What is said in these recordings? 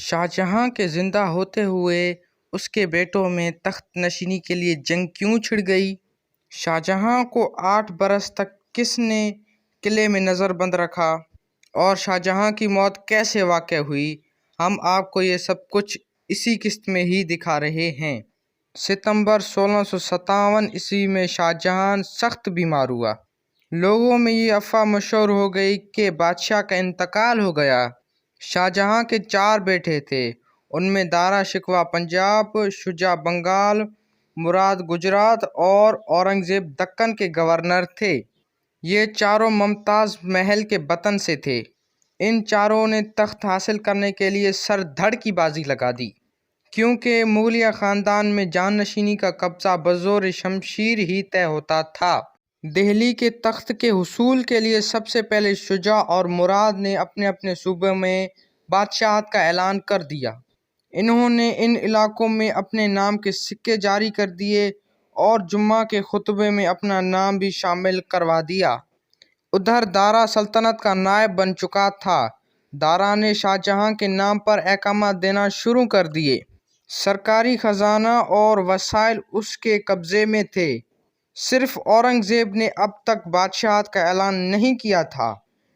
شاہجہاں کے زندہ ہوتے ہوئے اس کے بیٹوں میں تخت نشینی کے لیے جنگ کیوں چھڑ گئی؟ شاہجہاں کو 8 برس تک کس نے قلعے میں نظر بند رکھا اور شاہجہاں کی موت کیسے واقع ہوئی؟ ہم آپ کو یہ سب کچھ اسی قسط میں ہی دکھا رہے ہیں۔ ستمبر 1657 عیسوی میں شاہجہاں سخت بیمار ہوا۔ لوگوں میں یہ افواہ مشہور ہو گئی کہ بادشاہ کا انتقال ہو گیا۔ شاہجہاں کے 4 بیٹے تھے، ان میں دارا شکوہ پنجاب، شجاع بنگال، مراد گجرات اور اورنگزیب دکن کے گورنر تھے۔ یہ چاروں ممتاز محل کے بطن سے تھے۔ ان چاروں نے تخت حاصل کرنے کے لیے سر دھڑ کی بازی لگا دی، کیونکہ مغلیہ خاندان میں جان نشینی کا قبضہ بزور شمشیر ہی طے ہوتا تھا۔ دہلی کے تخت کے حصول کے لیے سب سے پہلے شجاع اور مراد نے اپنے اپنے صوبے میں بادشاہت کا اعلان کر دیا۔ انہوں نے ان علاقوں میں اپنے نام کے سکے جاری کر دیے اور جمعہ کے خطبے میں اپنا نام بھی شامل کروا دیا۔ ادھر دارا سلطنت کا نائب بن چکا تھا۔ دارا نے شاہجہاں کے نام پر احکامات دینا شروع کر دیے۔ سرکاری خزانہ اور وسائل اس کے قبضے میں تھے۔ صرف اورنگزیب نے اب تک بادشاہت کا اعلان نہیں کیا تھا۔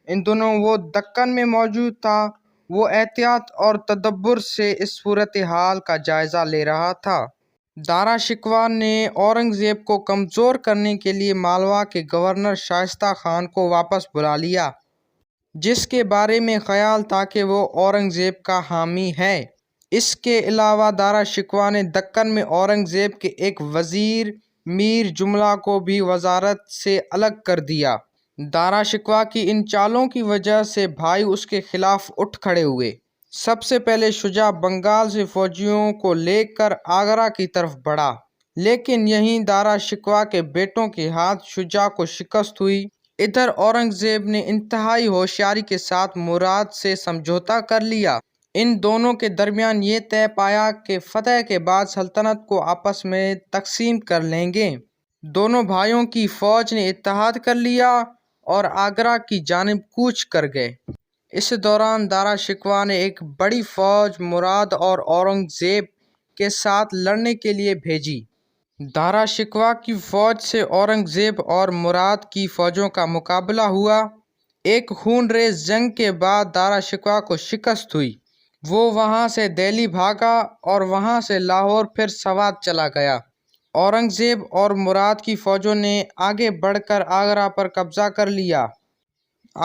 ان دنوں وہ دکن میں موجود تھا۔ وہ احتیاط اور تدبر سے اس صورتحال کا جائزہ لے رہا تھا۔ دارا شکوہ نے اورنگزیب کو کمزور کرنے کے لیے مالوا کے گورنر شائستہ خان کو واپس بلا لیا، جس کے بارے میں خیال تھا کہ وہ اورنگزیب کا حامی ہے۔ اس کے علاوہ دارا شکوہ نے دکن میں اورنگزیب کے ایک وزیر میر جملہ کو بھی وزارت سے الگ کر دیا۔ دارا شکوہ کی ان چالوں کی وجہ سے بھائی اس کے خلاف اٹھ کھڑے ہوئے۔ سب سے پہلے شجاع بنگال سے فوجیوں کو لے کر آگرہ کی طرف بڑھا، لیکن یہیں دارا شکوہ کے بیٹوں کے ہاتھ شجاع کو شکست ہوئی۔ ادھر اورنگزیب نے انتہائی ہوشیاری کے ساتھ مراد سے سمجھوتا کر لیا۔ ان دونوں کے درمیان یہ طے پایا کہ فتح کے بعد سلطنت کو آپس میں تقسیم کر لیں گے۔ دونوں بھائیوں کی فوج نے اتحاد کر لیا اور آگرہ کی جانب کوچ کر گئے۔ اس دوران دارا شکوہ نے ایک بڑی فوج مراد اور اورنگزیب کے ساتھ لڑنے کے لیے بھیجی۔ دارا شکوہ کی فوج سے اورنگزیب اور مراد کی فوجوں کا مقابلہ ہوا۔ ایک خون ریز جنگ کے بعد دارا شکوہ کو شکست ہوئی۔ وہ وہاں سے دہلی بھاگا اور وہاں سے لاہور پھر سوات چلا گیا۔ اورنگزیب اور مراد کی فوجوں نے آگے بڑھ کر آگرہ پر قبضہ کر لیا۔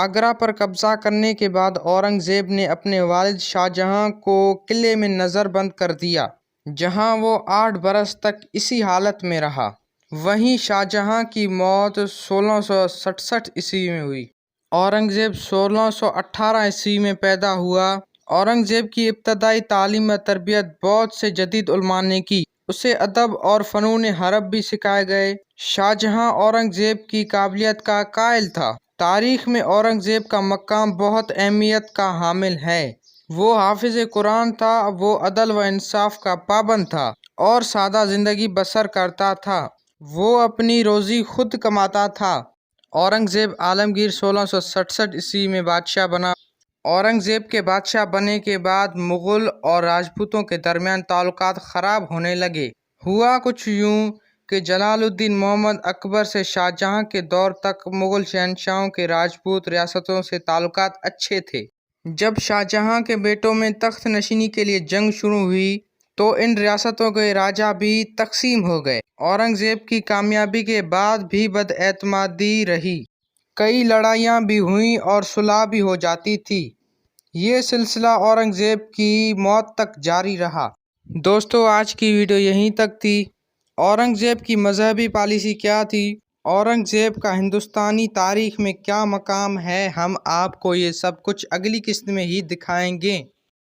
آگرہ پر قبضہ کرنے کے بعد اورنگزیب نے اپنے والد شاہجہاں کو قلعے میں نظر بند کر دیا، جہاں وہ 8 برس تک اسی حالت میں رہا۔ وہیں شاہجہاں کی موت 1667 عیسوی میں ہوئی۔ اورنگزیب 1618 عیسوی میں پیدا ہوا۔ اورنگزیب کی ابتدائی تعلیم و تربیت بہت سے جدید علماء نے کی۔ اسے ادب اور فنون حرب بھی سکھائے گئے۔ شاہجہاں اورنگزیب کی قابلیت کا قائل تھا۔ تاریخ میں اورنگزیب کا مقام بہت اہمیت کا حامل ہے۔ وہ حافظ قرآن تھا، وہ عدل و انصاف کا پابند تھا اور سادہ زندگی بسر کرتا تھا۔ وہ اپنی روزی خود کماتا تھا۔ اورنگزیب عالمگیر 1667 عیسوی میں بادشاہ بنا۔ اورنگزیب کے بادشاہ بننے کے بعد مغل اور راجپوتوں کے درمیان تعلقات خراب ہونے لگے۔ ہوا کچھ یوں کہ جلال الدین محمد اکبر سے شاہجہاں کے دور تک مغل شہنشاہوں کے راجپوت ریاستوں سے تعلقات اچھے تھے۔ جب شاہجہاں کے بیٹوں میں تخت نشینی کے لیے جنگ شروع ہوئی تو ان ریاستوں کے راجا بھی تقسیم ہو گئے۔ اورنگزیب کی کامیابی کے بعد بھی بداعتمادی رہی۔ کئی لڑائیاں بھی ہوئیں اور صلح بھی ہو جاتی تھی۔ یہ سلسلہ اورنگزیب کی موت تک جاری رہا۔ دوستو، آج کی ویڈیو یہیں تک تھی۔ اورنگزیب کی مذہبی پالیسی کیا تھی؟ اورنگزیب کا ہندوستانی تاریخ میں کیا مقام ہے؟ ہم آپ کو یہ سب کچھ اگلی قسط میں ہی دکھائیں گے۔